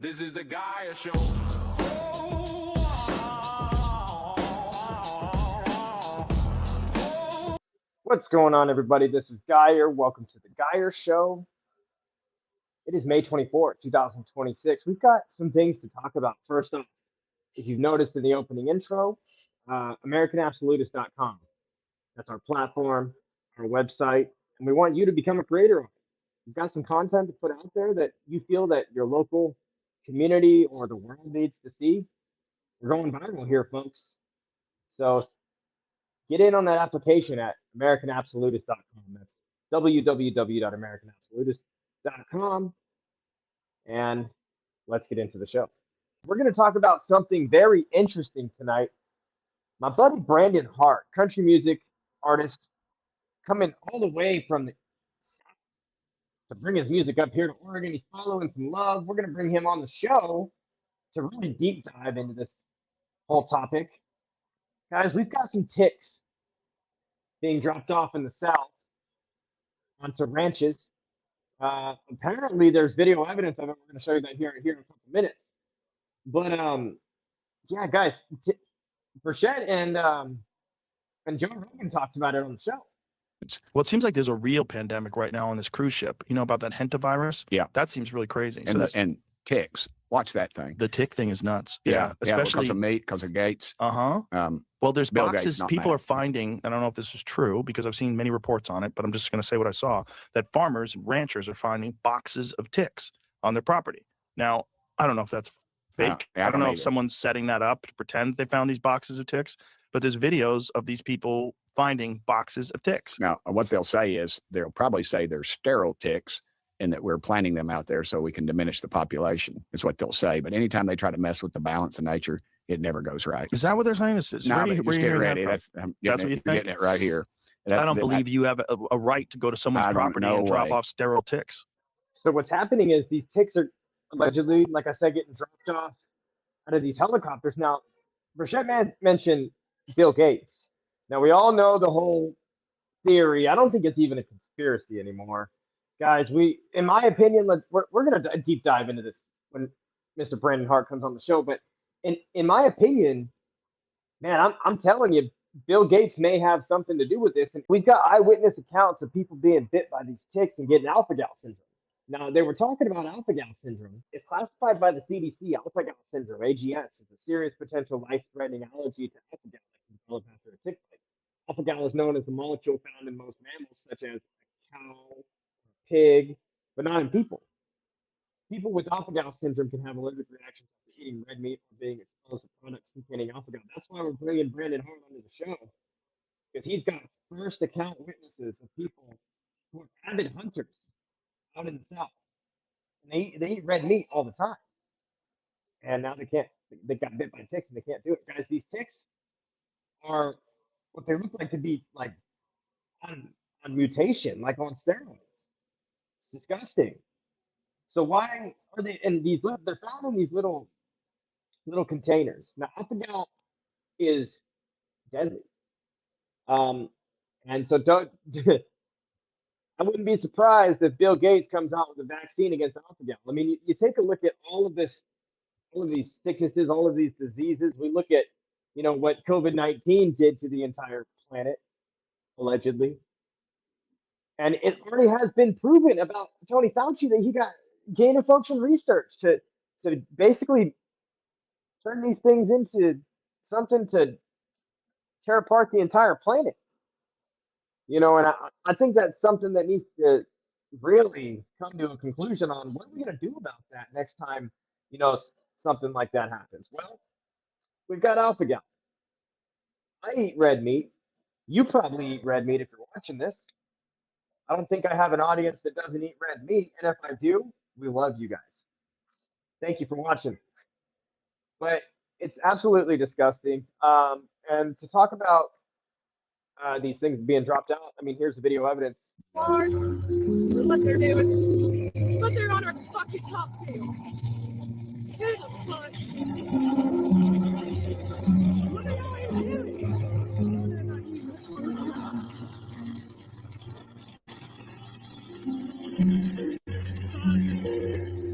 This is the Gaia Show. What's going on, everybody? This is Geyer. Welcome to the Geyer Show. It is May 24th, 2026. We've got some things to talk about. First up, if you've noticed in the opening intro, AmericanAbsolutist.com. That's our platform, our website, and we want you to become a creator of it. We've got some content to put out there that you feel that your local community or the world needs to see. We're going viral here, folks. So get in on that application at AmericanAbsolutist.com. That's www.americanabsolutist.com. And let's get into the show. We're going to talk about something very interesting tonight. My buddy Brandon Hart, country music artist, coming all the way from the to bring his music up here to Oregon. He's following some love. We're going to bring him on the show to really deep dive into this whole topic. Guys, we've got some ticks being dropped off in the South onto ranches. Apparently, there's video evidence of it. We're going to show you that here in a couple minutes. But yeah, guys, Burchett and Joe Rogan talked about it on the show. Well, it seems like there's a real pandemic right now on this cruise ship. You know about that hantavirus? Yeah. That seems really crazy. And, So and TICKS. Watch that thing. the tick thing is nuts. Especially Especially, because of meat, because of Gates. well, there's Bill Gates, boxes not people Matt. are finding. I don't know if this is true because I've seen many reports on it, but I'm just going to say what I saw, that farmers and ranchers are finding boxes of ticks on their property. Now, I don't know if that's fake. Yeah, I don't know if either. someone's setting that up to pretend they found these boxes of ticks, but there's videos of these people finding boxes of ticks. Now, what they'll say is they'll probably say they're sterile ticks and that we're planting them out there so we can diminish the population, is what they'll say. But anytime they try to mess with the balance of nature, it never goes right. Is that what they're saying? Is No, where but you just get hearing that ready. from? That's That's what you you're think? getting it right here. I don't believe you have a right to go to someone's I don't- property no and drop way. off sterile ticks. So what's happening is these ticks are allegedly, like I said, getting dropped off out of these helicopters. Now, Burchett mentioned Bill Gates. Now, we all know the whole theory. I don't think it's even a conspiracy anymore. Guys, in my opinion, we're going to deep dive into this when Mr. Brandon Hart comes on the show. But in my opinion, man, I'm telling you, Bill Gates may have something to do with this. And we've got eyewitness accounts of people being bit by these ticks and getting alpha-gal syndrome. Now, they were talking about alpha-gal syndrome. It's classified by the CDC. Alpha-gal syndrome, AGS, is a serious potential life-threatening allergy to alpha-gal that can develop after a tick bite. Alpha-gal is known as the molecule found in most mammals, such as a cow, pig, but not in people. People with alpha-gal syndrome can have allergic reactions after eating red meat or being exposed to products containing alpha-gal. That's why we're bringing Brandon Hart onto the show, because he's got first account witnesses of people who are avid hunters out in the South. And they eat red meat all the time. And now they got bit by ticks and they can't do it. Guys, these ticks are what they look like to be like on mutation, like on steroids. It's disgusting. So why are they in these? They're found in these little containers. Now, alpha-gal is deadly, and so don't. I wouldn't be surprised if Bill Gates comes out with a vaccine against alpha-gal. I mean, you take a look at all of these sicknesses, all of these diseases. We look at, what COVID-19 did to the entire planet, allegedly. And it already has been proven about Tony Fauci that he got gain of function research to basically turn these things into something to tear apart the entire planet. And I think that's something that needs to really come to a conclusion on. What are we going to do about that next time, something like that happens? Well, we've got alpha-gal. I eat red meat. You probably eat red meat if you're watching this. I don't think I have an audience that doesn't eat red meat. And if I do, we love you guys. Thank you for watching. But it's absolutely disgusting. And to talk about these things being dropped out, I mean, here's the video evidence. What they're doing. But they're on our fucking top field. Here's a bunch. What the hell are you doing? They're not using this one.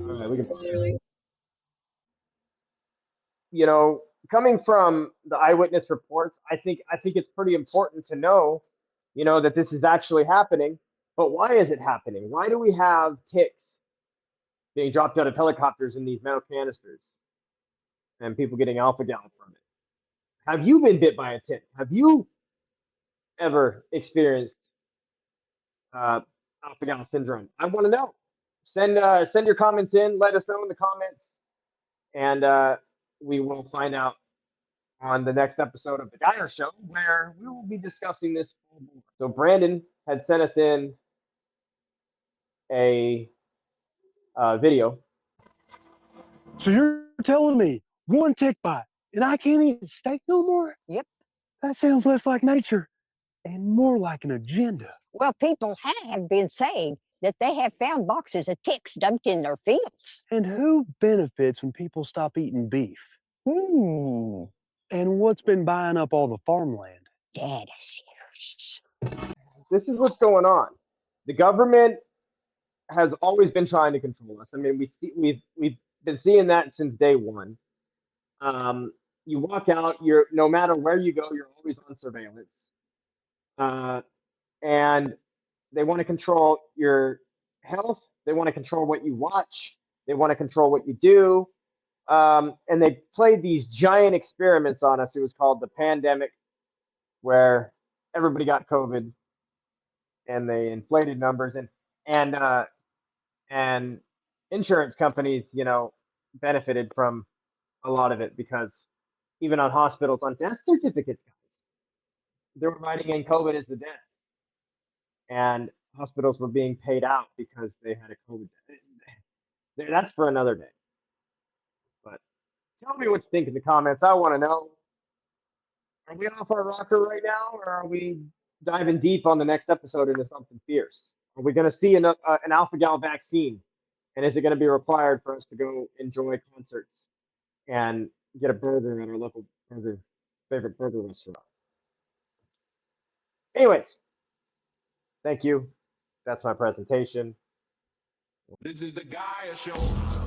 All right, we can. Literally. you know, coming from the eyewitness reports, I think it's pretty important to know, you know, that this is actually happening. But why is it happening? Why do we have ticks being dropped out of helicopters in these metal canisters and people getting alpha gal from it? Have you been bit by a tick? Have you ever experienced alpha gal syndrome? I want to know. Send your comments in. Let us know in the comments, and we will find out on the next episode of the Dyer Show, where we will be discussing this. So Brandon had sent us in a video. So you're telling me one tick bite and I can't eat steak no more? Yep. That sounds less like nature and more like an agenda. Well, people have been saying that they have found boxes of ticks dumped in their fields. And who benefits when people stop eating beef? Hmm. And what's been buying up all the farmland? Data centers. This is what's going on. The government has always been trying to control us. I mean, we've been seeing that since day one. You walk out, you're no matter where you go, you're always on surveillance, and they want to control your health. They want to control what you watch. They want to control what you do. And they played these giant experiments on us. It was called the pandemic, where everybody got COVID, and they inflated numbers, and insurance companies, you know, benefited from a lot of it, because even on hospitals, on death certificates, guys, they were writing in COVID as the death, and hospitals were being paid out because they had a COVID death. That's for another day. But tell me what you think in the comments. I want to know. Are we off our rocker right now, or are we diving deep on the next episode into something fierce? Are we going to see an alpha gal vaccine? And is it going to be required for us to go enjoy concerts and get a burger at our local favorite burger restaurant? Anyways, thank you. That's my presentation. This is the Gaia Show.